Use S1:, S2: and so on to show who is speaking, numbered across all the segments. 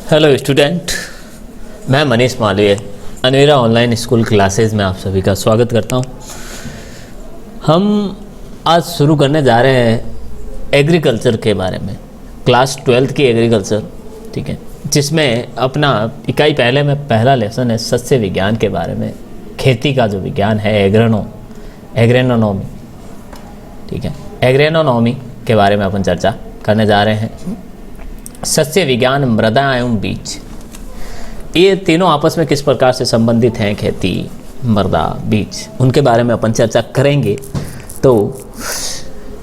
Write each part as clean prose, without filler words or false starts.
S1: Hello student, मैं Manish Malviya Anveera online school classes में आप सभी का स्वागत करता हूं। हम आज शुरू करने जा रहे हैं एग्रीकल्चर के बारे में, क्लास 12th की एग्रीकल्चर, ठीक है, जिसमें अपना इकाई पहले में पहला लेसन है सस्य विज्ञान के बारे में। खेती का जो विज्ञान है एग्रेनोनॉमी, ठीक है, एग्रेनोनॉमी के बारे में अपन चर्चा करने जा रहे हैं। सस्य विज्ञान, मृदा एवं बीज, ये तीनों आपस में किस प्रकार से संबंधित हैं, खेती, मृदा, बीज, उनके बारे में अपन चर्चा करेंगे। तो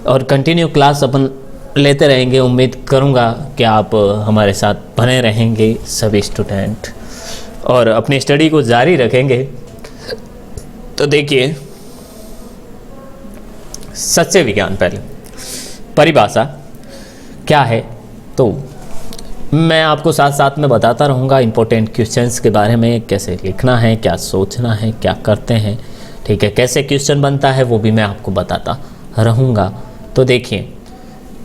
S1: और कंटिन्यू क्लास अपन लेते रहेंगे। उम्मीद करूँगा कि आप हमारे साथ बने रहेंगे सभी स्टूडेंट और अपनी स्टडी को जारी रखेंगे। तो देखिए, सस्य विज्ञान, पहले परिभाषा क्या है तो मैं आपको साथ साथ में बताता रहूँगा इम्पोर्टेंट क्वेश्चंस के बारे में, कैसे लिखना है, क्या सोचना है, क्या करते हैं, ठीक है, कैसे क्वेश्चन बनता है वो भी मैं आपको बताता रहूँगा। तो देखिए,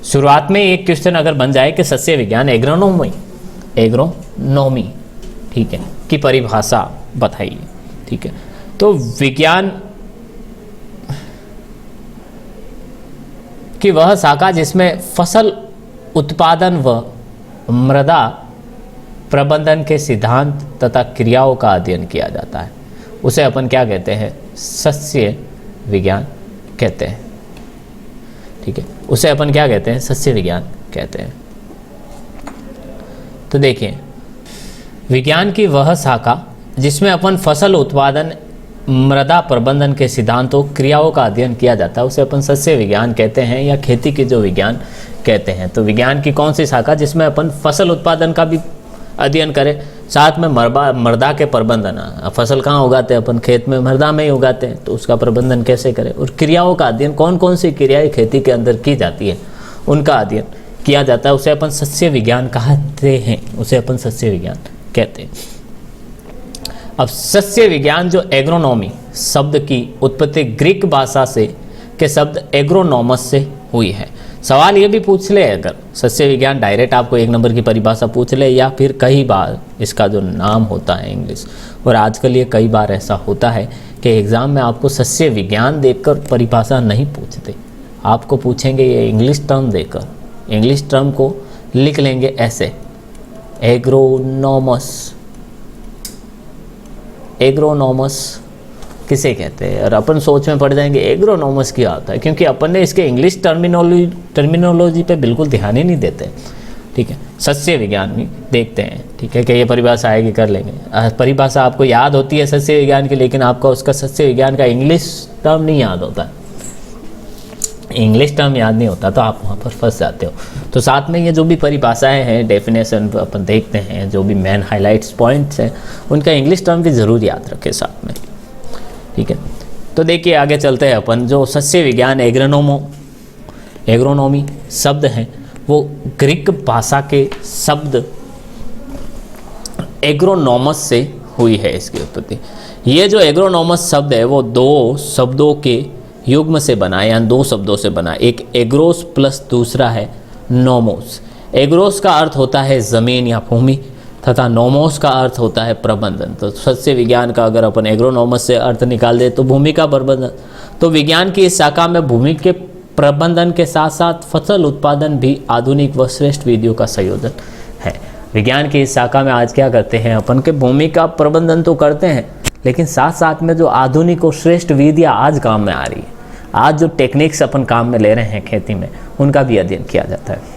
S1: शुरुआत में एक क्वेश्चन अगर बन जाए कि सस्य विज्ञान एग्रोनोमी, ठीक है, की परिभाषा बताइए, ठीक है। तो विज्ञान की वह शाखा जिसमें फसल उत्पादन व मृदा प्रबंधन के सिद्धांत तथा क्रियाओं का अध्ययन किया जाता है, उसे अपन क्या कहते हैं, सस्य विज्ञान कहते हैं, ठीक है, उसे अपन क्या कहते हैं, सस्य विज्ञान कहते हैं। तो देखिए, विज्ञान की वह शाखा जिसमें अपन फसल उत्पादन, मृदा प्रबंधन के सिद्धांतों, क्रियाओं का अध्ययन किया जाता है, उसे अपन सस्य विज्ञान कहते हैं या खेती के जो विज्ञान कहते हैं। तो विज्ञान की कौन सी शाखा जिसमें अपन फसल उत्पादन का भी अध्ययन करें, साथ में मृदा के प्रबंधन, फसल कहाँ उगाते हैं अपन, खेत में, मृदा में ही उगाते हैं, तो उसका प्रबंधन कैसे करें, और क्रियाओं का अध्ययन, कौन कौन सी क्रियाएं खेती के अंदर की जाती है उनका अध्ययन किया जाता है, उसे अपन सस्य विज्ञान कहते हैं, उसे अपन सस्य विज्ञान कहते हैं। अब सस्य विज्ञान जो एग्रोनॉमी शब्द की उत्पत्ति ग्रीक भाषा से के शब्द एग्रोनॉमस से हुई है। सवाल ये भी पूछ ले, अगर सस्य विज्ञान डायरेक्ट आपको एक नंबर की परिभाषा पूछ ले, या फिर कई बार इसका जो नाम होता है इंग्लिश, और आजकल ये कई बार ऐसा होता है कि एग्ज़ाम में आपको सस्य विज्ञान देकर परिभाषा नहीं पूछते, आपको पूछेंगे ये इंग्लिश टर्म देकर, इंग्लिश टर्म को लिख लेंगे ऐसे, एग्रोनॉमस किसे कहते हैं, और अपन सोच में पड़ जाएंगे एग्रोनॉमस क्या होता है, क्योंकि अपन ने इसके इंग्लिश टर्मिनोलॉजी पे बिल्कुल ध्यान ही नहीं देते, ठीक है। सस्य विज्ञान में देखते हैं, ठीक है, कि ये परिभाषा आएगी, कर लेंगे। परिभाषा आपको याद होती है सस्य विज्ञान की, लेकिन आपको उसका सस्य विज्ञान का इंग्लिश टर्म नहीं याद होता, इंग्लिश टर्म याद नहीं होता, तो आप वहाँ पर फंस जाते हो। तो साथ में ये जो भी परिभाषाएं हैं, डेफिनेशन अपन देखते हैं, जो भी मेन हाइलाइट्स पॉइंट्स हैं, उनका इंग्लिश टर्म भी ज़रूर याद रखें साथ में, ठीक है। तो देखिए, आगे चलते हैं अपन। जो सस्य विज्ञान एग्रोनॉमी शब्द हैं, वो ग्रीक भाषा के शब्द एग्रोनॉमस से हुई है इसकी उत्पत्ति। ये जो एग्रोनॉमस शब्द है वो दो शब्दों के युग्म से बना, या दो शब्दों से बना, एक एग्रोस प्लस दूसरा है नोमोस। एग्रोस का अर्थ होता है ज़मीन या भूमि, तथा नोमोस का अर्थ होता है प्रबंधन। तो सस्य विज्ञान का अगर अपन एग्रोनॉमस से अर्थ निकाल दे तो भूमि का प्रबंधन। तो विज्ञान की इस शाखा में भूमि के प्रबंधन के साथ साथ फसल उत्पादन भी आधुनिक व श्रेष्ठ विधियों का संयोजन है। विज्ञान की इस शाखा में आज क्या करते हैं अपन, के भूमि का प्रबंधन तो करते हैं, लेकिन साथ साथ में जो आधुनिक और श्रेष्ठ विधियाँ आज काम में आ रही है, आज जो टेक्निक्स अपन काम में ले रहे हैं खेती में, उनका भी अध्ययन किया जाता है।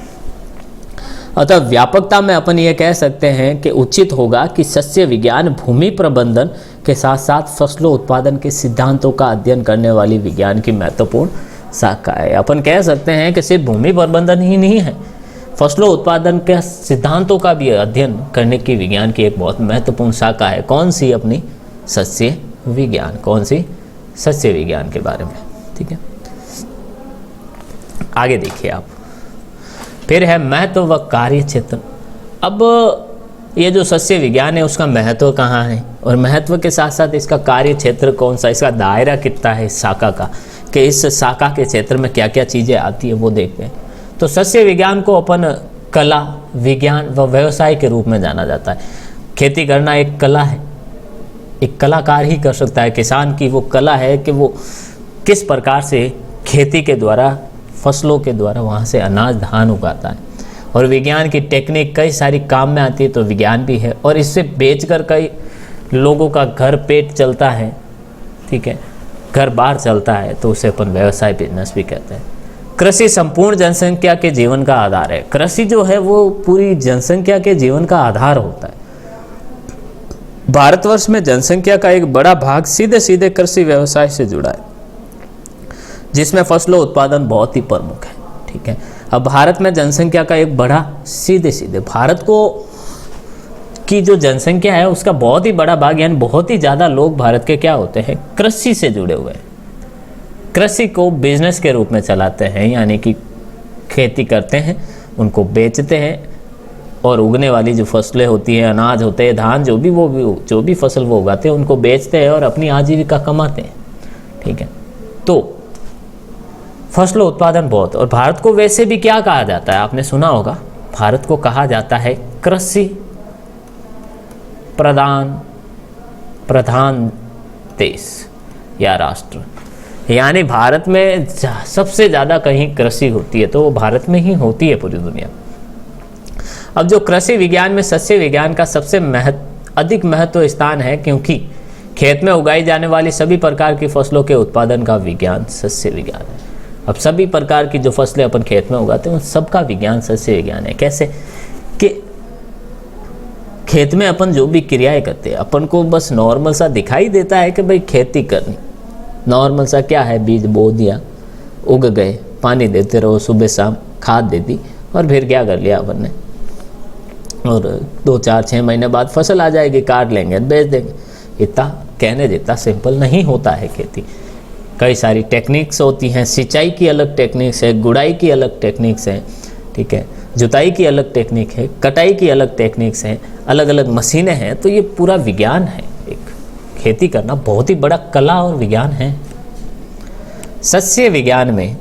S1: अतः व्यापकता में अपन ये कह सकते हैं कि उचित होगा कि सस्य विज्ञान भूमि प्रबंधन के साथ साथ फसलों उत्पादन के सिद्धांतों का अध्ययन करने वाली विज्ञान की महत्वपूर्ण शाखा है। अपन कह सकते हैं कि सिर्फ भूमि प्रबंधन ही नहीं है, फसलों उत्पादन के सिद्धांतों का भी अध्ययन करने की विज्ञान की एक बहुत महत्वपूर्ण शाखा है। कौन सी? अपनी सस्य विज्ञान। कौन सी? सस्य विज्ञान के बारे में, ठीक है। आगे देखिए आप, फिर है महत्व व कार्य क्षेत्र। अब ये जो सस्य विज्ञान है उसका महत्व कहाँ है, और महत्व के साथ साथ इसका कार्य क्षेत्र कौन सा, इसका दायरा कितना है इस शाखा का, कि इस शाखा के क्षेत्र में क्या क्या चीज़ें आती है वो देखते हैं। तो सस्य विज्ञान को अपन कला विज्ञान व व्यवसाय के रूप में जाना जाता है। खेती करना एक कला है, एक कलाकार ही कर सकता है। किसान की वो कला है कि वो किस प्रकार से खेती के द्वारा, फसलों के द्वारा वहाँ से अनाज धान उगाता है। और विज्ञान की टेक्निक कई सारी काम में आती है, तो विज्ञान भी है। और इससे बेचकर कई लोगों का घर पेट चलता है, ठीक है, घर बार चलता है, तो उसे अपन व्यवसाय बिजनेस भी कहते हैं। कृषि संपूर्ण जनसंख्या के जीवन का आधार है। कृषि जो है वो पूरी जनसंख्या के जीवन का आधार होता है। भारतवर्ष में जनसंख्या का एक बड़ा भाग सीधे सीधे कृषि व्यवसाय से जुड़ा है, जिसमें फसलों उत्पादन बहुत ही प्रमुख है, ठीक है। अब भारत में जनसंख्या का एक बड़ा सीधे सीधे भारत को की जो जनसंख्या है उसका बहुत ही बड़ा भाग, यानी बहुत ही ज़्यादा लोग भारत के क्या होते हैं, कृषि से जुड़े हुए हैं। कृषि को बिजनेस के रूप में चलाते हैं, यानी कि खेती करते हैं, उनको बेचते हैं, और उगने वाली जो फसलें होती हैं, अनाज होते हैं, धान, जो भी फसल वो उगाते हैं, उनको बेचते हैं और अपनी आजीविका कमाते हैं, ठीक है। तो फसलों उत्पादन बहुत, और भारत को वैसे भी क्या कहा जाता है, आपने सुना होगा, भारत को कहा जाता है कृषि प्रधान देश या राष्ट्र। यानी भारत में सबसे ज़्यादा कहीं कृषि होती है तो वो भारत में ही होती है पूरी दुनिया। अब जो कृषि विज्ञान में सस्य विज्ञान का सबसे अधिक महत्व स्थान है, क्योंकि खेत में उगाई जाने वाली सभी प्रकार की फसलों के उत्पादन का विज्ञान सस्य विज्ञान है। अब सभी प्रकार की जो फसलें अपन खेत में उगाते हैं उन सबका विज्ञान सस्य विज्ञान है। कैसे कि खेत में अपन जो भी क्रियाएं करते हैं, अपन को बस नॉर्मल सा दिखाई देता है कि भाई खेती करनी, नॉर्मल सा क्या है, बीज बो दिया, उग गए, पानी देते रहो, सुबह शाम खाद दे दी, और फिर क्या कर लिया अपन ने, और 2 4 6 महीने बाद फसल आ जाएगी, काट लेंगे, बेच देंगे। इतना कहने जितना सिंपल नहीं होता है खेती। कई सारी टेक्निक्स होती हैं, सिंचाई की अलग टेक्निक्स है, गुड़ाई की अलग टेक्निक्स हैं, ठीक है, जुताई की अलग टेक्निक है, कटाई की अलग टेक्निक्स हैं, अलग अलग मशीनें हैं। तो ये पूरा विज्ञान है। एक खेती करना बहुत ही बड़ा कला और विज्ञान है। सस्य विज्ञान में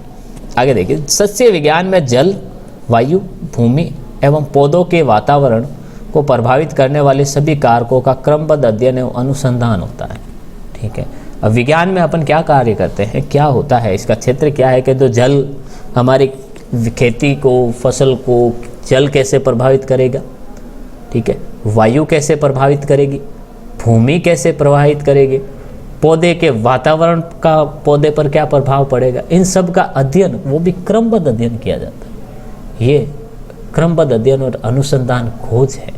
S1: आगे देखिए, सस्य विज्ञान में जल, वायु, भूमि एवं पौधों के वातावरण को प्रभावित करने वाले सभी कारकों का क्रमबद्ध अध्ययन एवं अनुसंधान होता है, ठीक है। अब विज्ञान में अपन क्या कार्य करते हैं, क्या होता है, इसका क्षेत्र क्या है कि तो जल हमारी खेती को, फसल को जल कैसे प्रभावित करेगा, ठीक है, वायु कैसे प्रभावित करेगी, भूमि कैसे प्रभावित करेगी, पौधे के वातावरण का पौधे पर क्या प्रभाव पड़ेगा, इन सब का अध्ययन, वो भी क्रमबद्ध अध्ययन किया जाता है। ये क्रमबद्ध अध्ययन और अनुसंधान खोज है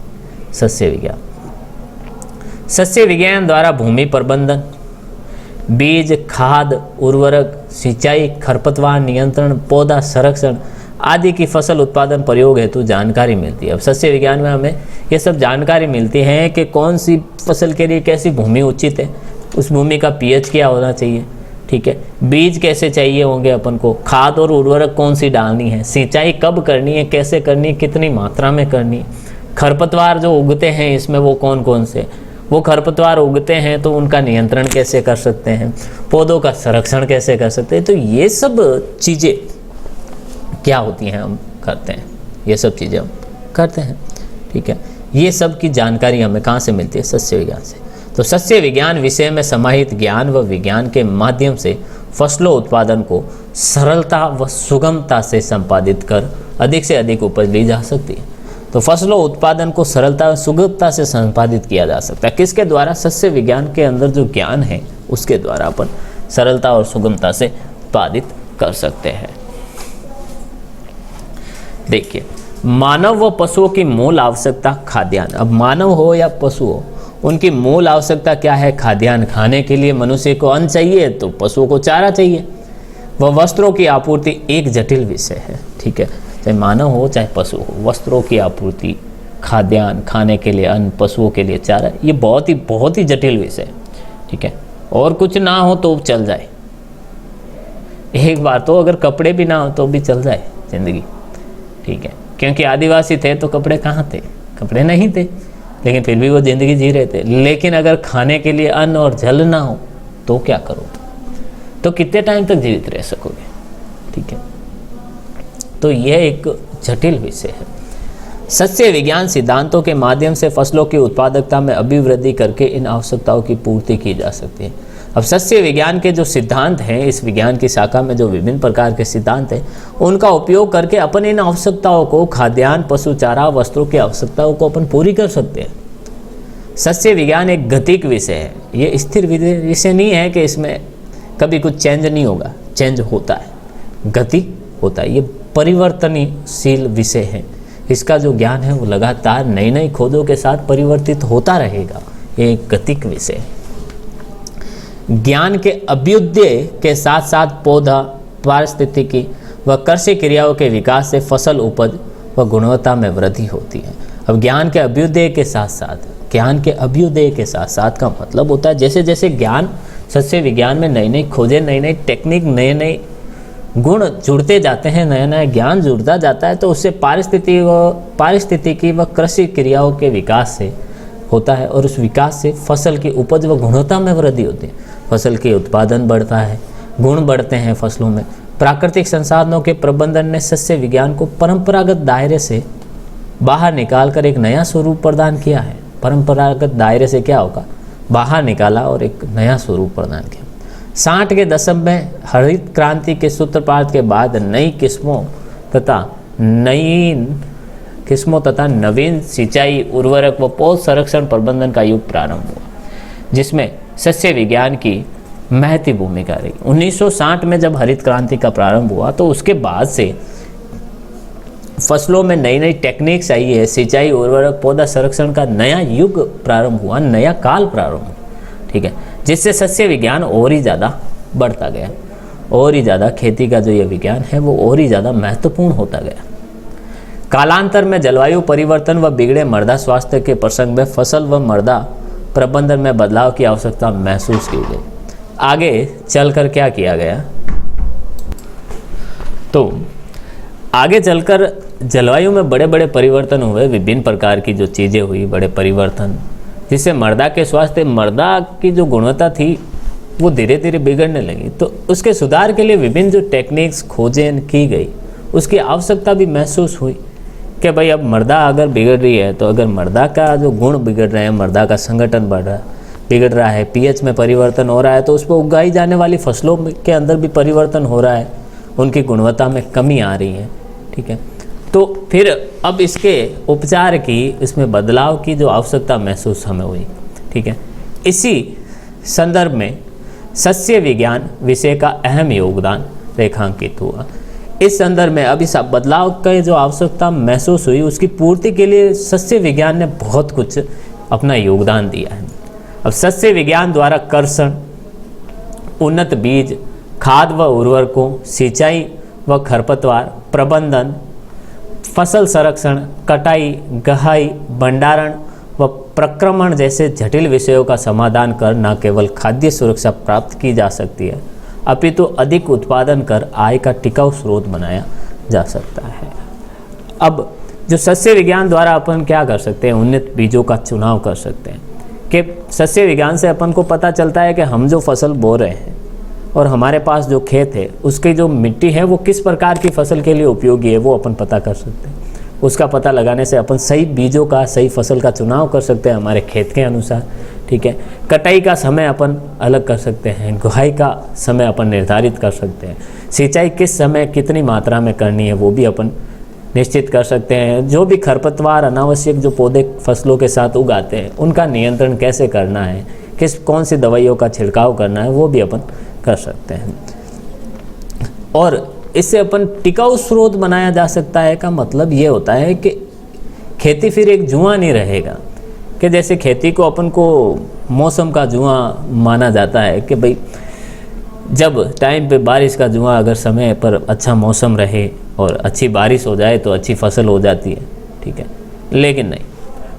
S1: सस्य विज्ञान। सस्य विज्ञान द्वारा भूमि प्रबंधन, बीज, खाद, उर्वरक, सिंचाई, खरपतवार नियंत्रण, पौधा संरक्षण आदि की फसल उत्पादन प्रयोग हेतु जानकारी मिलती है। अब सस्य विज्ञान में हमें ये सब जानकारी मिलती है कि कौन सी फसल के लिए कैसी भूमि उचित है, उस भूमि का पीएच क्या होना चाहिए, ठीक है, बीज कैसे चाहिए होंगे अपन को, खाद और उर्वरक कौन सी डालनी है, सिंचाई कब करनी है, कैसे करनी है, कितनी मात्रा में करनी है, खरपतवार जो उगते हैं इसमें वो कौन कौन से, वो खरपतवार उगते हैं तो उनका नियंत्रण कैसे कर सकते हैं, पौधों का संरक्षण कैसे कर सकते हैं। तो ये सब चीज़ें क्या होती हैं, हम करते हैं, ये सब चीज़ें हम करते हैं, ठीक है। ये सब की जानकारी हमें कहाँ से मिलती है, सस्य विज्ञान से। तो सस्य विज्ञान विषय में समाहित ज्ञान व विज्ञान के माध्यम से फसलों उत्पादन को सरलता व सुगमता से संपादित कर अधिक से अधिक उपज ली जा सकती है। तो फसलों उत्पादन को सरलता और सुगमता से संपादित किया जा सकता है। किसके द्वारा, सस्य विज्ञान के अंदर जो ज्ञान है उसके द्वारा अपन सरलता और सुगमता से उत्पादित कर सकते हैं। देखिए, मानव व पशुओं की मूल आवश्यकता खाद्यान्न। अब मानव हो या पशु हो, उनकी मूल आवश्यकता क्या है, खाद्यान्न। खाने के लिए मनुष्य को अन्न चाहिए तो पशुओं को चारा चाहिए। वह वस्त्रों की आपूर्ति एक जटिल विषय है, ठीक है, चाहे मानव हो चाहे पशु हो, वस्त्रों की आपूर्ति, खाद्यान्न, खाने के लिए अन्न, पशुओं के लिए चारा, ये बहुत ही जटिल विषय है, ठीक है। और कुछ ना हो तो चल जाए, एक बार तो अगर कपड़े भी ना हो तो भी चल जाए जिंदगी, ठीक है, क्योंकि आदिवासी थे तो कपड़े कहाँ थे, कपड़े नहीं थे, लेकिन फिर भी वो ज़िंदगी जी रहे थे। लेकिन अगर खाने के लिए अन्न और जल ना हो तो क्या करो, तो कितने टाइम तक जीवित रह सकोगे, ठीक है। तो यह एक जटिल विषय है। सस्य विज्ञान सिद्धांतों के माध्यम से फसलों की उत्पादकता में अभिवृद्धि करके इन आवश्यकताओं की पूर्ति की जा सकती है। अब सस्य विज्ञान के जो सिद्धांत हैं, इस विज्ञान की शाखा में जो विभिन्न प्रकार के सिद्धांत हैं, उनका उपयोग करके अपन इन आवश्यकताओं को, खाद्यान्न, पशु चारा, वस्त्रों की आवश्यकताओं को अपन पूरी कर सकते हैं। सस्य विज्ञान एक गतिक विषय है, ये स्थिर विषय नहीं है कि इसमें कभी कुछ चेंज नहीं होगा, चेंज होता है, गति होता है। ये परिवर्तनशील विषय है, इसका जो ज्ञान है वो लगातार नई नई खोजों के साथ परिवर्तित होता रहेगा। ये एक गतिक विषय है। ज्ञान के अभ्युदय के साथ साथ पौधा, पारिस्थितिकी व कृषि क्रियाओं के विकास से फसल उपज व गुणवत्ता में वृद्धि होती है। अब ज्ञान के अभ्युदय के साथ साथ, ज्ञान के अभ्युदय के साथ साथ का मतलब होता है जैसे जैसे ज्ञान, सस्य विज्ञान में नई नई खोजें, नई नई टेक्निक, नए नए गुण जुड़ते जाते हैं, नया नया ज्ञान जुड़ता जाता है, तो उससे पारिस्थितिकी व कृषि क्रियाओं के विकास से होता है और उस विकास से फसल की उपज व गुणवत्ता में वृद्धि होती है। फसल के उत्पादन बढ़ता है, गुण बढ़ते हैं फसलों में। प्राकृतिक संसाधनों के प्रबंधन ने सस्य विज्ञान को परंपरागत दायरे से बाहर निकालकर एक नया स्वरूप प्रदान किया है। परंपरागत दायरे से क्या होगा, बाहर निकाला और एक नया स्वरूप प्रदान किया। 60 के दशक में हरित क्रांति के सूत्रपात के बाद नई किस्मों तथा नवीन सिंचाई, उर्वरक व पौध संरक्षण प्रबंधन का युग प्रारंभ हुआ, जिसमें सस्य विज्ञान की महती भूमिका रही। 1960 में जब हरित क्रांति का प्रारंभ हुआ तो उसके बाद से फसलों में नई नई टेक्निक्स आई है, सिंचाई, उर्वरक, पौधा संरक्षण का नया युग प्रारंभ हुआ, नया काल प्रारंभ हुआ, ठीक है, जिससे सस्य विज्ञान और ही ज़्यादा बढ़ता गया, और ही ज़्यादा खेती का जो ये विज्ञान है वो और ही ज़्यादा महत्वपूर्ण होता गया। कालांतर में जलवायु परिवर्तन व बिगड़े मृदा स्वास्थ्य के प्रसंग में फसल व मृदा प्रबंधन में बदलाव की आवश्यकता महसूस की गई। आगे चलकर क्या किया गया, तो आगे चलकर जलवायु में बड़े बड़े परिवर्तन हुए, विभिन्न प्रकार की जो चीज़ें हुई, बड़े परिवर्तन, जिससे मृदा के स्वास्थ्य, मृदा की जो गुणवत्ता थी वो धीरे धीरे बिगड़ने लगी। तो उसके सुधार के लिए विभिन्न जो टेक्निक्स खोजें की गई, उसकी आवश्यकता भी महसूस हुई कि भाई अब मृदा अगर बिगड़ रही है, तो अगर मृदा का जो गुण बिगड़ रहे हैं, मृदा का संगठन बिगड़ रहा है, पीएच में परिवर्तन हो रहा है, तो उस पर उगाई जाने वाली फसलों के अंदर भी परिवर्तन हो रहा है, उनकी गुणवत्ता में कमी आ रही है, ठीक है। तो फिर अब इसके उपचार की, इसमें बदलाव की जो आवश्यकता महसूस हमें हुई, ठीक है। इसी संदर्भ में सस्य विज्ञान विषय का अहम योगदान रेखांकित हुआ। इस संदर्भ में अब इस बदलाव का जो आवश्यकता महसूस हुई, उसकी पूर्ति के लिए सस्य विज्ञान ने बहुत कुछ अपना योगदान दिया है। अब सस्य विज्ञान द्वारा कर्षण, उन्नत बीज, खाद व उर्वरकों, सिंचाई व खरपतवार प्रबंधन, फसल संरक्षण, कटाई, गहाई, भंडारण व प्रक्रमण जैसे जटिल विषयों का समाधान कर न केवल खाद्य सुरक्षा प्राप्त की जा सकती है, अपितु अधिक उत्पादन कर आय का टिकाऊ स्रोत बनाया जा सकता है। अब जो सस्य विज्ञान द्वारा अपन क्या कर सकते हैं, उन्नत बीजों का चुनाव कर सकते हैं कि सस्य विज्ञान से अपन को पता चलता है कि हम जो फसल बो रहे हैं और हमारे पास जो खेत है, उसकी जो मिट्टी है वो किस प्रकार की फसल के लिए उपयोगी है, वो अपन पता कर सकते हैं। उसका पता लगाने से अपन सही बीजों का, सही फसल का चुनाव कर सकते हैं हमारे खेत के अनुसार, ठीक है। कटाई का समय अपन अलग कर सकते हैं, गुहाई का समय अपन निर्धारित कर सकते हैं, सिंचाई किस समय कितनी मात्रा में करनी है वो भी अपन निश्चित कर सकते हैं। जो भी खरपतवार, अनावश्यक जो पौधे फसलों के साथ उगाते हैं, उनका नियंत्रण कैसे करना है, कौन सी दवाइयों का छिड़काव करना है, वो भी अपन कर सकते हैं। और इससे अपन टिकाऊ स्रोत बनाया जा सकता है का मतलब ये होता है कि खेती फिर एक जुआ नहीं रहेगा, कि जैसे खेती को अपन को मौसम का जुआ माना जाता है कि भाई जब टाइम पे बारिश का जुआ, अगर समय पर अच्छा मौसम रहे और अच्छी बारिश हो जाए तो अच्छी फसल हो जाती है, ठीक है। लेकिन नहीं,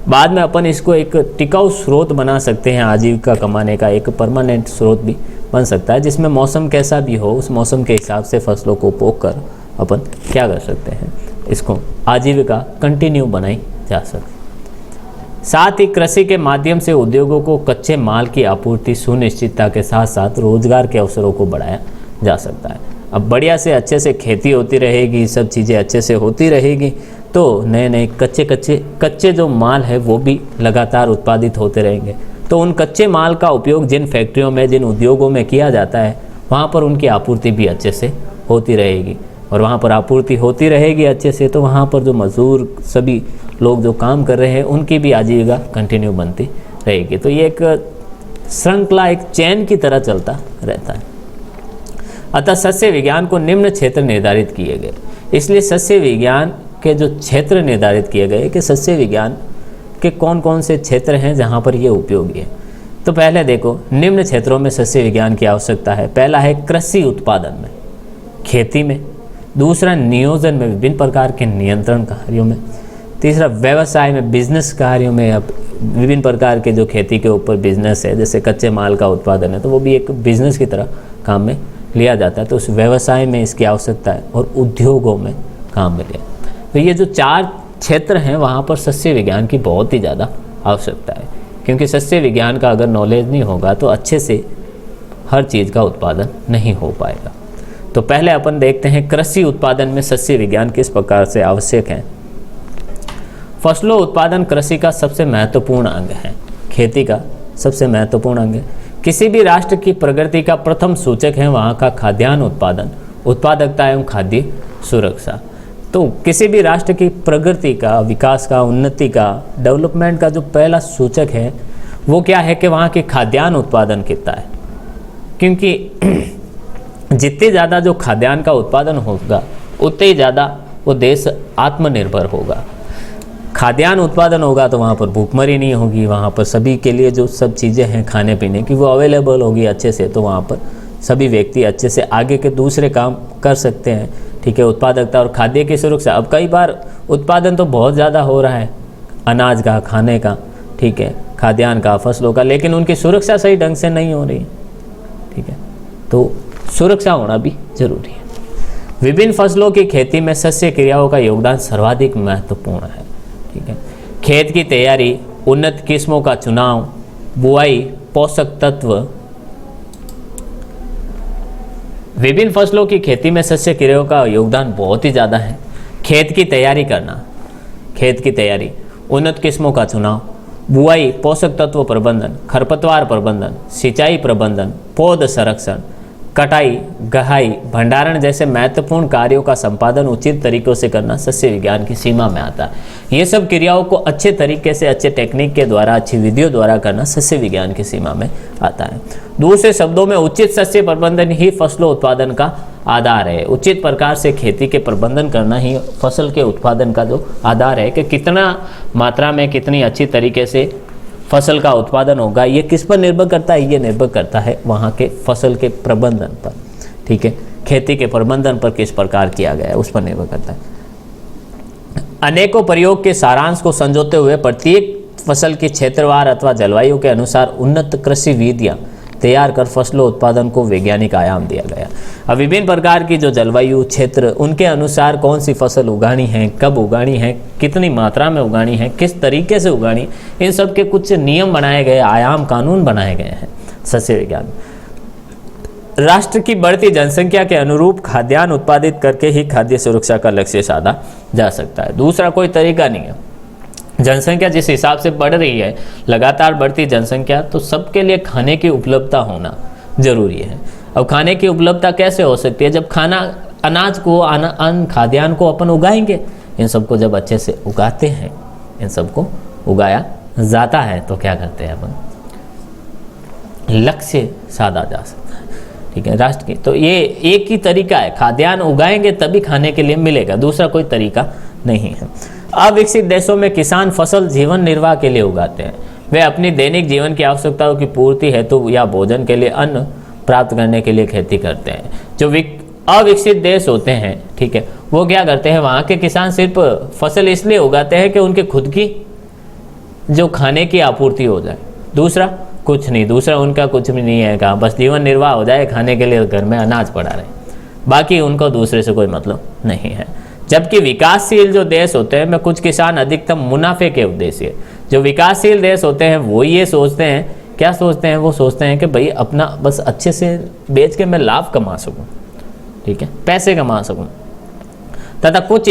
S1: बाद में अपन इसको एक टिकाऊ स्रोत बना सकते हैं, आजीविका कमाने का एक परमानेंट स्रोत भी बन सकता है, जिसमें मौसम कैसा भी हो उस मौसम के हिसाब से फसलों को बोक कर अपन क्या कर सकते हैं, इसको आजीविका कंटिन्यू बनाई जा सकती। साथ ही कृषि के माध्यम से उद्योगों को कच्चे माल की आपूर्ति सुनिश्चितता के साथ साथ रोजगार के अवसरों को बढ़ाया जा सकता है। अब बढ़िया से अच्छे से खेती होती रहेगी, सब चीज़ें अच्छे से होती रहेगी, तो नए नए कच्चे जो माल है वो भी लगातार उत्पादित होते रहेंगे। तो उन कच्चे माल का उपयोग जिन फैक्ट्रियों में, जिन उद्योगों में किया जाता है, वहाँ पर उनकी आपूर्ति भी अच्छे से होती रहेगी। और वहाँ पर आपूर्ति होती रहेगी अच्छे से, तो वहाँ पर जो मज़दूर सभी लोग जो काम कर रहे हैं उनकी भी आजीविका कंटिन्यू बनती रहेगी। तो ये एक श्रृंखला, एक चैन की तरह चलता रहता है। अतः सस्य विज्ञान को निम्न क्षेत्र निर्धारित किए गए। इसलिए सस्य विज्ञान के जो क्षेत्र निर्धारित किए गए कि सस्य विज्ञान के कौन कौन से क्षेत्र हैं जहाँ पर ये उपयोगी है। तो पहले देखो, निम्न क्षेत्रों में सस्य विज्ञान की आवश्यकता है। पहला है कृषि उत्पादन में, खेती में। दूसरा नियोजन में, विभिन्न प्रकार के नियंत्रण कार्यों में। तीसरा व्यवसाय में, बिजनेस कार्यों में। अब विभिन्न प्रकार के जो खेती के ऊपर बिजनेस है, जैसे कच्चे माल का उत्पादन है, तो वो भी एक बिजनेस की तरह काम में लिया जाता है। तो उस व्यवसाय में इसकी आवश्यकता है, और उद्योगों में काम में लिया। तो ये जो 4 क्षेत्र हैं वहाँ पर सस्य विज्ञान की बहुत ही ज़्यादा आवश्यकता है, क्योंकि सस्य विज्ञान का अगर नॉलेज नहीं होगा तो अच्छे से हर चीज़ का उत्पादन नहीं हो पाएगा। तो पहले अपन देखते हैं कृषि उत्पादन में सस्य विज्ञान किस प्रकार से आवश्यक है। फसलों उत्पादन कृषि का सबसे महत्वपूर्ण अंग है, खेती का सबसे महत्वपूर्ण अंग है। किसी भी राष्ट्र की प्रगति का प्रथम सूचक है वहाँ का खाद्यान्न उत्पादन, उत्पादकता एवं खाद्य सुरक्षा। तो किसी भी राष्ट्र की प्रगति का, विकास का, उन्नति का, डेवलपमेंट का जो पहला सूचक है वो क्या है कि वहाँ के खाद्यान्न उत्पादन कितना है। क्योंकि जितने ज़्यादा जो खाद्यान्न का उत्पादन होगा उतने ही ज़्यादा वो देश आत्मनिर्भर होगा। खाद्यान्न उत्पादन होगा तो वहाँ पर भूखमरी नहीं होगी, वहाँ पर सभी के लिए जो सब चीज़ें हैं खाने पीने की वो अवेलेबल होगी अच्छे से, तो वहाँ पर सभी व्यक्ति अच्छे से आगे के दूसरे काम कर सकते हैं। ठीक है, उत्पादकता और खाद्य की सुरक्षा। अब कई बार उत्पादन तो बहुत ज़्यादा हो रहा है अनाज का, खाने का, ठीक है, खाद्यान्न का, फसलों का, लेकिन उनकी सुरक्षा सही ढंग से नहीं हो रही। ठीक है, तो सुरक्षा होना भी जरूरी है। विभिन्न फसलों की खेती में सस्य क्रियाओं का योगदान सर्वाधिक महत्वपूर्ण है। ठीक है, खेत की तैयारी, उन्नत किस्मों का चुनाव, बुआई, पोषक तत्व। विभिन्न फसलों की खेती में सस्य क्रियाओं का योगदान बहुत ही ज़्यादा है। खेत की तैयारी करना, खेत की तैयारी, उन्नत किस्मों का चुनाव, बुआई, पोषक तत्व प्रबंधन, खरपतवार प्रबंधन, सिंचाई प्रबंधन, पौध संरक्षण, कटाई, गहाई, भंडारण जैसे महत्वपूर्ण कार्यों का संपादन उचित तरीकों से करना सस्य विज्ञान की सीमा में आता है। ये सब क्रियाओं को अच्छे तरीके से, अच्छे टेक्निक के द्वारा, अच्छी विधियों द्वारा करना सस्य विज्ञान की सीमा में आता है। दूसरे शब्दों में उचित सस्य प्रबंधन ही फसलों उत्पादन का आधार है। उचित प्रकार से खेती के प्रबंधन करना ही फसल के उत्पादन का जो आधार है कि कितना मात्रा में, कितनी अच्छी तरीके से फसल का उत्पादन होगा, ये किस पर निर्भर करता है? ये निर्भर करता है वहाँ के फसल के प्रबंधन पर। ठीक है, खेती के प्रबंधन पर किस प्रकार किया गया है उस पर निर्भर करता है। अनेकों प्रयोग के सारांश को संजोते हुए प्रत्येक फसल के क्षेत्रवार अथवा जलवायु के अनुसार उन्नत कृषि विधियाँ तैयार कर फसलों उत्पादन को वैज्ञानिक आयाम दिया गया। अब विभिन्न प्रकार की जो जलवायु क्षेत्र, उनके अनुसार कौन सी फसल उगानी है, कब उगानी है, कितनी मात्रा में उगानी है, किस तरीके से उगानी, इन सब के कुछ नियम बनाए गए, आयाम, कानून बनाए गए हैं सस्य विज्ञान। राष्ट्र की बढ़ती जनसंख्या के अनुरूप खाद्यान्न उत्पादित करके ही खाद्य सुरक्षा का लक्ष्य साधा जा सकता है। दूसरा कोई तरीका नहीं है। जनसंख्या जिस हिसाब से बढ़ रही है, लगातार बढ़ती जनसंख्या, तो सबके लिए खाने की उपलब्धता होना जरूरी है। अब खाने की उपलब्धता कैसे हो सकती है? जब खाना, अनाज को, अन्न, खाद्यान्न को अपन उगाएंगे, इन सबको जब अच्छे से उगाते हैं, इन सबको उगाया जाता है, तो क्या करते हैं अपन? लक्ष्य साधा जा सकता है। ठीक है, राष्ट्र की तो ये एक ही तरीका है, खाद्यान्न उगाएंगे तभी खाने के लिए मिलेगा, दूसरा कोई तरीका नहीं है। अविकसित देशों में किसान फसल जीवन निर्वाह के लिए उगाते हैं। वे अपनी दैनिक जीवन की आवश्यकताओं की पूर्ति हेतु या भोजन के लिए अन्न प्राप्त करने के लिए खेती करते हैं। जो अविकसित देश होते हैं, ठीक है, वो क्या करते हैं? वहाँ के किसान सिर्फ फसल इसलिए उगाते हैं कि उनके खुद की जो खाने की आपूर्ति हो जाए, दूसरा कुछ नहीं, दूसरा उनका कुछ भी नहीं है, कहाँ बस जीवन निर्वाह हो जाए, खाने के लिए घर में अनाज पड़ा रहे, बाकी उनको दूसरे से कोई मतलब नहीं है। जबकि विकासशील जो देश होते हैं में कुछ किसान अधिकतम मुनाफे के उद्देश्य, जो विकासशील देश होते हैं वो ये सोचते हैं, क्या सोचते हैं? वो सोचते हैं कि भाई अपना बस अच्छे से बेच के मैं लाभ कमा सकूं, ठीक है, पैसे कमा सकूं, तथा कुछ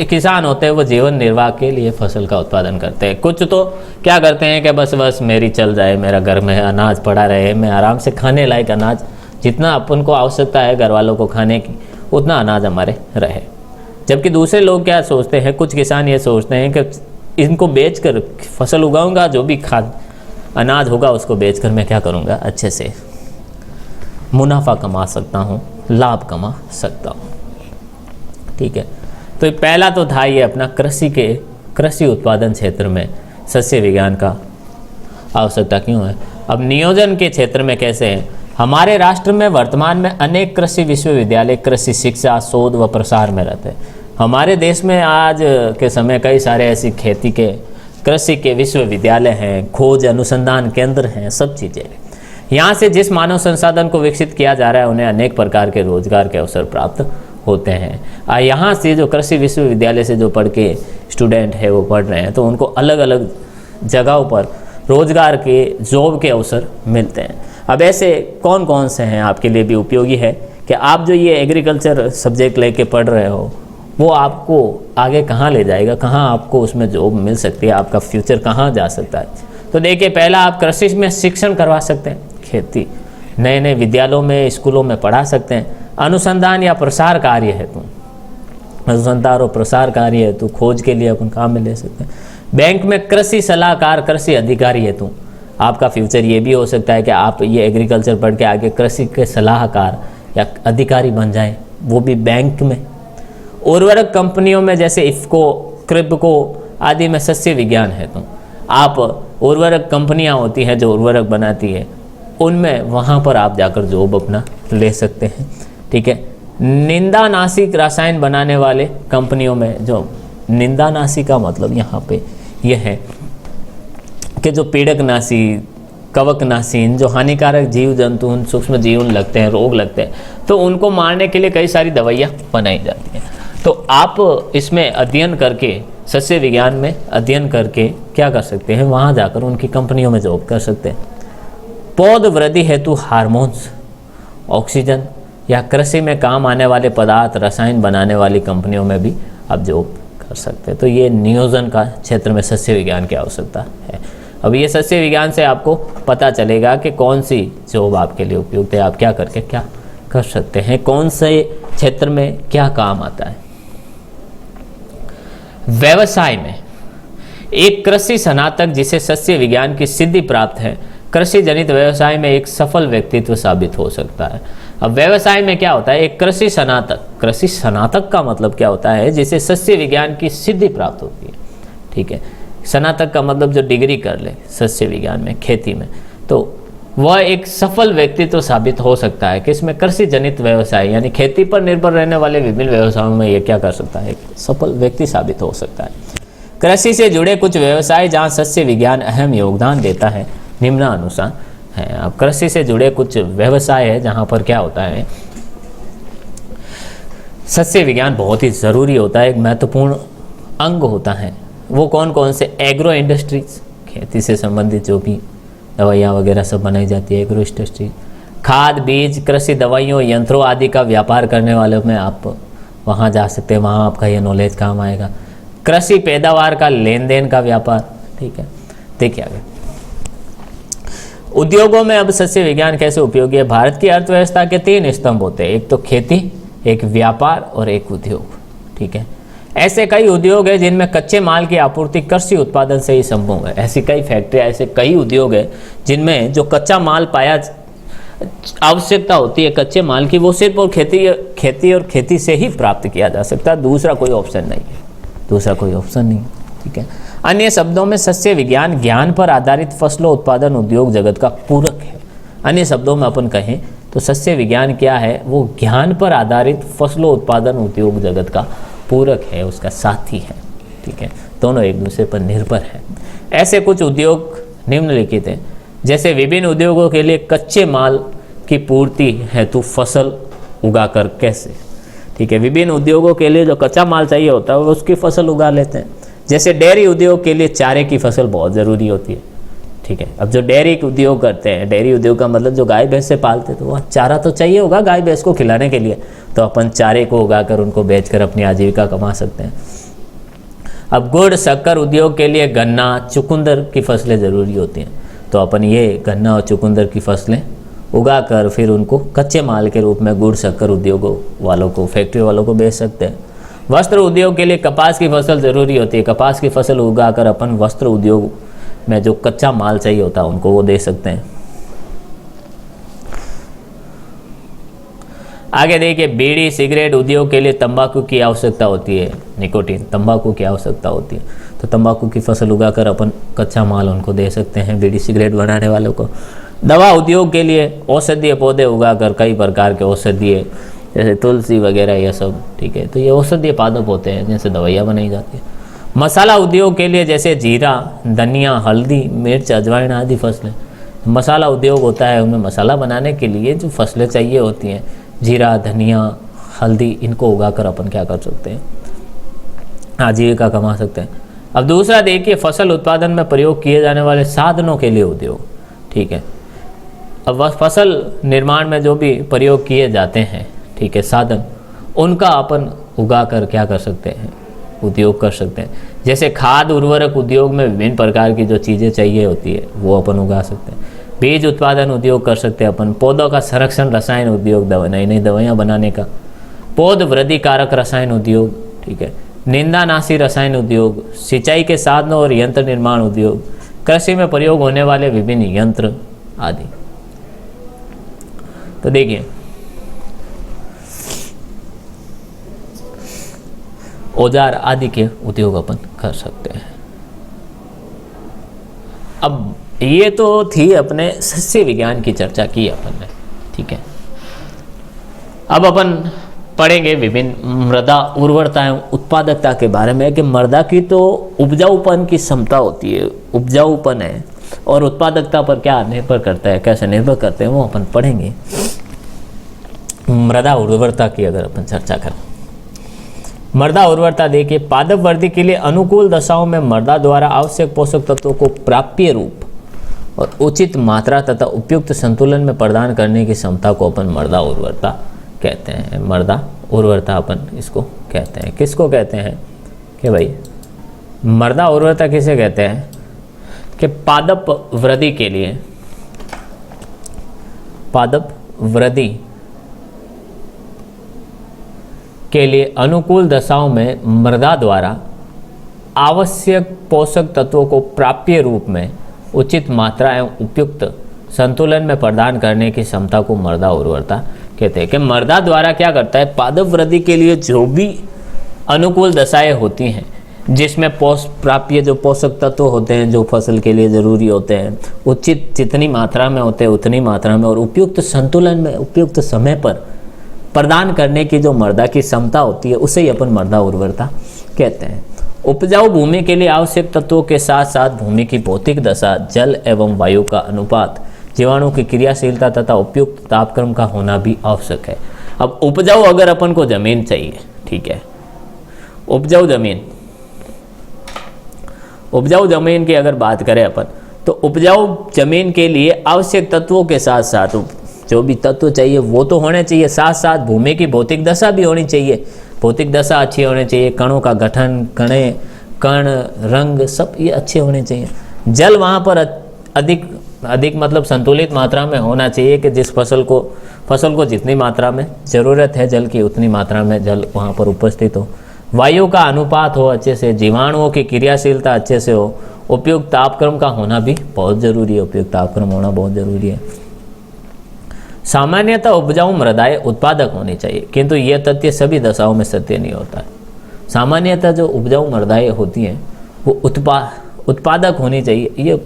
S1: किसान होते हैं वो जीवन निर्वाह के लिए फसल का उत्पादन करते हैं। कुछ तो क्या करते हैं कि बस मेरी चल जाए, मेरा घर में अनाज पड़ा रहे, मैं आराम से खाने लायक अनाज, जितना अपन को आवश्यकता है घर वालों को खाने की उतना अनाज हमारे रहे। जबकि दूसरे लोग क्या सोचते हैं, कुछ किसान ये सोचते हैं कि इनको बेचकर फसल उगाऊंगा, जो भी खाद अनाज होगा उसको बेचकर मैं क्या करूँगा, अच्छे से मुनाफा कमा सकता हूँ, लाभ कमा सकता हूँ। ठीक है, तो पहला तो था ये अपना कृषि उत्पादन क्षेत्र में सस्य विज्ञान का आवश्यकता क्यों है। अब नियोजन के क्षेत्र में कैसे है, हमारे राष्ट्र में वर्तमान में अनेक कृषि विश्वविद्यालय कृषि शिक्षा, शोध व प्रसार में रहते हैं। हमारे देश में आज के समय कई सारे ऐसी कृषि के विश्वविद्यालय हैं, खोज अनुसंधान केंद्र हैं, सब चीज़ें। यहाँ से जिस मानव संसाधन को विकसित किया जा रहा है उन्हें अनेक प्रकार के रोजगार के अवसर प्राप्त होते हैं। यहाँ से जो कृषि विश्वविद्यालय से जो पढ़ के स्टूडेंट है वो पढ़ रहे हैं तो उनको अलग अलग जगहों पर रोजगार के जॉब के अवसर मिलते हैं। अब ऐसे कौन कौन से हैं आपके लिए भी उपयोगी है कि आप जो ये एग्रीकल्चर सब्जेक्ट लेके पढ़ रहे हो वो आपको आगे कहाँ ले जाएगा, कहाँ आपको उसमें जॉब मिल सकती है, आपका फ्यूचर कहाँ जा सकता है। तो देखिए, पहला आप कृषि में शिक्षण करवा सकते हैं, खेती नए नए विद्यालयों में स्कूलों में पढ़ा सकते हैं। अनुसंधान या प्रसार कार्य हेतु, अनुसंधान और प्रसार कार्य हेतु खोज के लिए अपन काम में ले सकते हैं। बैंक में कृषि सलाहकार, कृषि अधिकारी हेतु आपका फ्यूचर ये भी हो सकता है कि आप ये एग्रीकल्चर पढ़ के आगे कृषि के सलाहकार या अधिकारी बन जाएं, वो भी बैंक में। उर्वरक कंपनियों में जैसे इफ्को, क्रिप्को आदि में सस्य विज्ञान हेतु आप उर्वरक कंपनियां होती हैं जो उर्वरक बनाती है, उनमें वहाँ पर आप जाकर जॉब अपना ले सकते हैं। ठीक है, निंदानाशी रसायन बनाने वाले कंपनियों में, जो निंदानाशी का मतलब यहाँ पे यह है कि जो पीड़कनाशी, कवकनाशी, जो हानिकारक जीव जंतु, सूक्ष्म जीव लगते हैं, रोग लगते हैं, तो उनको मारने के लिए कई सारी दवाइयाँ बनाई जाती हैं। तो आप इसमें अध्ययन करके, सस्य विज्ञान में अध्ययन करके क्या कर सकते हैं, वहाँ जाकर उनकी कंपनियों में जॉब कर सकते हैं। पौध वृद्धि हेतु हार्मोन्स, ऑक्सीजन या कृषि में काम आने वाले पदार्थ, रसायन बनाने वाली कंपनियों में भी आप जॉब कर सकते हैं। तो ये नियोजन का क्षेत्र में सस्य विज्ञान की आवश्यकता है। अब ये सस्य विज्ञान से आपको पता चलेगा कि कौन सी जॉब आपके लिए उपयुक्त है, आप क्या करके क्या कर सकते हैं, कौन से क्षेत्र में क्या काम आता है। व्यवसाय में एक कृषि स्नातक जिसे सस्य विज्ञान की सिद्धि प्राप्त है, कृषि जनित व्यवसाय में एक सफल व्यक्तित्व साबित हो सकता है। अब व्यवसाय में क्या होता है, एक कृषि स्नातक का मतलब क्या होता है, जिसे सस्य विज्ञान की सिद्धि प्राप्त होती है। ठीक है, स्नातक का मतलब जो डिग्री कर ले सस्य विज्ञान में, खेती में, तो वह एक सफल व्यक्तित्व साबित हो सकता है कि इसमें कृषि जनित व्यवसाय यानी खेती पर निर्भर रहने वाले विभिन्न व्यवसायों में ये क्या कर सकता है, एक सफल व्यक्ति साबित हो सकता है। कृषि से जुड़े कुछ व्यवसाय जहाँ सस्य विज्ञान अहम योगदान देता है निम्नानुसार है। अब कृषि से जुड़े कुछ व्यवसाय है जहाँ पर क्या होता है, सस्य विज्ञान बहुत ही ज़रूरी होता है, एक महत्वपूर्ण अंग होता है। वो कौन कौन से, एग्रो इंडस्ट्रीज, खेती से संबंधित जो भी दवाइयाँ वगैरह सब बनाई जाती है, एग्रो इंडस्ट्री। खाद, बीज, कृषि दवाइयों, यंत्रों आदि का व्यापार करने वाले में आप वहाँ जा सकते हैं, वहाँ आपका ये नॉलेज काम आएगा। कृषि पैदावार का लेन देन का व्यापार। ठीक है, देखिए आगे उद्योगों में अब सस्य विज्ञान कैसे उपयोगी है। भारत की अर्थव्यवस्था के 3 स्तंभ होते हैं, एक तो खेती, एक व्यापार और एक उद्योग। ठीक है, ऐसे कई उद्योग है जिनमें कच्चे माल की आपूर्ति कृषि उत्पादन से ही संभव है। ऐसी कई फैक्ट्रियाँ, ऐसे कई उद्योग है जिनमें जो कच्चा माल पाया आवश्यकता होती है कच्चे माल की, वो सिर्फ और खेती से ही प्राप्त किया जा सकता है, दूसरा कोई ऑप्शन नहीं है, दूसरा कोई ऑप्शन नहीं। ठीक है, अन्य शब्दों में सस्य विज्ञान ज्ञान पर आधारित फसलों उत्पादन उद्योग जगत का पूरक है। अन्य शब्दों में अपन कहें तो सस्य विज्ञान क्या है, वो ज्ञान पर आधारित फसलों उत्पादन उद्योग जगत का पूरक है, उसका साथी है। ठीक है, दोनों एक दूसरे पर निर्भर हैं। ऐसे कुछ उद्योग निम्नलिखित हैं, जैसे विभिन्न उद्योगों के लिए कच्चे माल की पूर्ति हेतु फसल उगाकर कैसे। ठीक है, विभिन्न उद्योगों के लिए जो कच्चा माल चाहिए होता है वो उसकी फसल उगा लेते हैं। जैसे डेयरी उद्योग के लिए चारे की फसल बहुत ज़रूरी होती है। ठीक है, अब जो डेयरी उद्योग करते हैं, डेयरी उद्योग का मतलब जो गाय भैंस से पालते हैं, तो वह चारा तो चाहिए होगा गाय भैंस को खिलाने के लिए, तो अपन चारे को उगाकर उनको बेचकर अपनी आजीविका कमा सकते हैं। अब गुड़ शक्कर उद्योग के लिए गन्ना चुकंदर की फसलें ज़रूरी होती हैं, तो अपन ये गन्ना और चुकंदर की फसलें उगाकर फिर उनको कच्चे माल के रूप में गुड़ शक्कर उद्योगों वालों को, फैक्ट्री वालों को बेच सकते हैं। वस्त्र उद्योग के लिए कपास की फसल ज़रूरी होती है, कपास की फसल उगाकर अपन वस्त्र उद्योग में जो कच्चा माल चाहिए होता है उनको वो दे सकते हैं। आगे देखिए, बीड़ी सिगरेट उद्योग के लिए तंबाकू की आवश्यकता होती है, निकोटीन तंबाकू की आवश्यकता होती है, तो तंबाकू की फसल उगाकर अपन कच्चा माल उनको दे सकते हैं, बीड़ी सिगरेट बनाने वालों को। दवा उद्योग के लिए औषधीय पौधे उगाकर कई प्रकार के औषधीय जैसे तुलसी वगैरह ये सब, ठीक है, तो ये औषधीय पादप होते हैं जिनसे दवाइयाँ बनाई जाती है। मसाला उद्योग के लिए जैसे जीरा, धनिया, हल्दी, मिर्च, अजवाइन आदि फसलें। मसाला उद्योग होता है, उनमें मसाला बनाने के लिए जो फसलें चाहिए होती हैं, जीरा, धनिया, हल्दी, इनको उगाकर अपन क्या कर सकते हैं, आजीविका कमा सकते हैं। अब दूसरा देखिए, फसल उत्पादन में प्रयोग किए जाने वाले साधनों के लिए उद्योग, ठीक है। अब फसल निर्माण में जो भी प्रयोग किए जाते हैं, ठीक है, साधन, उनका अपन उगाकर क्या कर सकते हैं, उद्योग कर सकते हैं। जैसे खाद उर्वरक उद्योग में विभिन्न प्रकार की जो चीज़ें चाहिए होती है वो अपन उगा सकते हैं। बीज उत्पादन उद्योग कर सकते हैं अपन। पौधों का संरक्षण रसायन उद्योग, नई नई दवाइयाँ बनाने का। पौध वृद्धि कारक रसायन उद्योग, ठीक है। निंदानाशी रसायन उद्योग, सिंचाई के साधनों और यंत्र निर्माण उद्योग, कृषि में प्रयोग होने वाले विभिन्न यंत्र आदि। तो देखिए, औजार आदि के उद्योग अपन कर सकते हैं। अब ये तो थी अपने सस्य विज्ञान की चर्चा की अपन ने, ठीक है। अब अपन पढ़ेंगे विभिन्न मृदा उर्वरता एवं उत्पादकता के बारे में कि मृदा की तो उपजाऊपन की क्षमता होती है, उपजाऊपन है, और उत्पादकता पर क्या निर्भर करता है, कैसे निर्भर करते हैं, वो अपन पढ़ेंगे। मृदा उर्वरता की अगर अपन चर्चा करें, मृदा उर्वरता देखिए, पादप वृद्धि के लिए अनुकूल दशाओं में मृदा द्वारा आवश्यक पोषक तत्वों को प्राप्य रूप और उचित मात्रा तथा उपयुक्त संतुलन में प्रदान करने की क्षमता को अपन मृदा उर्वरता कहते हैं। मृदा उर्वरता अपन इसको कहते हैं। किसको कहते हैं कि भाई मृदा उर्वरता किसे कहते हैं कि पादप वृद्धि के लिए, पादप वृद्धि के लिए अनुकूल दशाओं में मृदा द्वारा आवश्यक पोषक तत्वों को प्राप्य रूप में उचित मात्रा एवं उपयुक्त संतुलन में प्रदान करने की क्षमता को मृदा उर्वरता कहते हैं। कि मृदा द्वारा क्या करता है, पादप वृद्धि के लिए जो भी अनुकूल दशाएं होती हैं, जिसमें प्राप्य जो पोषक तत्व होते हैं जो फसल के लिए ज़रूरी होते हैं, उचित जितनी मात्रा में होते हैं उतनी मात्रा में और उपयुक्त संतुलन में उपयुक्त समय पर प्रदान करने की जो मृदा की क्षमता होती है, उसे ही अपन मृदा उर्वरता कहते हैं। उपजाऊ भूमि के लिए आवश्यक तत्वों के साथ साथ भूमि की भौतिक दशा, जल एवं वायु का अनुपात, जीवाणु की क्रियाशीलता तथा उपयुक्त तापक्रम का होना भी आवश्यक है। अब उपजाऊ अगर अपन को जमीन चाहिए, ठीक है, उपजाऊ जमीन की अगर बात करें अपन, तो उपजाऊ जमीन के लिए आवश्यक तत्वों के साथ साथ जो भी तत्व चाहिए वो तो होने चाहिए, साथ साथ भूमि की भौतिक दशा भी होनी चाहिए। भौतिक दशा अच्छी होनी चाहिए, कणों का गठन, कण, रंग, सब ये अच्छे होने चाहिए। जल वहाँ पर अधिक मतलब संतुलित मात्रा में होना चाहिए कि जिस फसल को जितनी मात्रा में ज़रूरत है जल की, उतनी मात्रा में जल वहाँ पर उपस्थित हो। वायु का अनुपात हो अच्छे से, जीवाणुओं की क्रियाशीलता अच्छे से हो, उपयुक्त तापक्रम का होना भी बहुत ज़रूरी है, उपयुक्त तापक्रम होना बहुत ज़रूरी है। सामान्यतः उपजाऊ मृदाएं उत्पादक होनी चाहिए, किंतु यह तथ्य सभी दशाओं में सत्य नहीं होता है। सामान्यतः जो उपजाऊ मृदाएं होती हैं वो उत्पादक होनी चाहिए, ये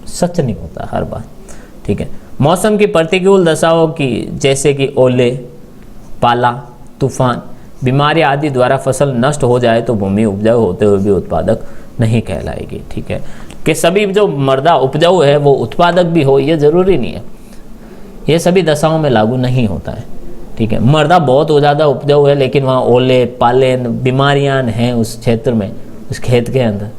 S1: सच नहीं होता हर बार, ठीक है। मौसम की प्रतिकूल दशाओं की जैसे कि ओले, पाला, तूफान, बीमारी आदि द्वारा फसल नष्ट हो जाए तो भूमि उपजाऊ होते हुए भी उत्पादक नहीं कहलाएगी, ठीक है। कि सभी जो मृदा उपजाऊ है वो उत्पादक भी हो, ये ज़रूरी नहीं है, ये सभी दशाओं में लागू नहीं होता है, ठीक है। मृदा बहुत ज़्यादा उपजाऊ है लेकिन वहाँ ओले, पाले, बीमारियाँ हैं उस क्षेत्र में, उस खेत के अंदर,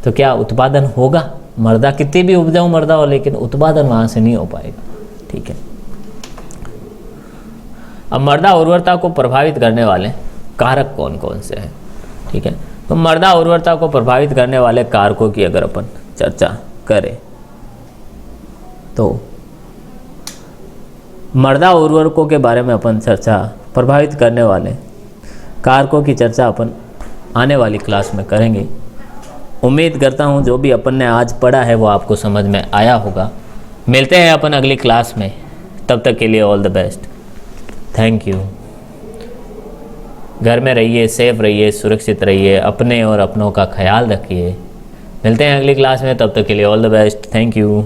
S1: तो क्या उत्पादन होगा? मृदा कितनी भी उपजाऊ मृदा हो लेकिन उत्पादन वहाँ से नहीं हो पाएगा, ठीक है। अब मृदा उर्वरता को प्रभावित करने वाले कारक कौन कौन से हैं, ठीक है। तो मृदा उर्वरता को प्रभावित करने वाले कारकों की अगर अपन चर्चा करें तो मृदा उर्वरकों के बारे में अपन चर्चा, प्रभावित करने वाले कारकों की चर्चा अपन आने वाली क्लास में करेंगे। उम्मीद करता हूँ जो भी अपन ने आज पढ़ा है वो आपको समझ में आया होगा। मिलते हैं अपन अगली क्लास में, तब तक के लिए all the best. Thank you. घर में रहिए, सेफ रहिए, सुरक्षित रहिए, अपने और अपनों का ख्याल रखिए। मिलते हैं अगली क्लास में, तब तक के लिए all the best. Thank you.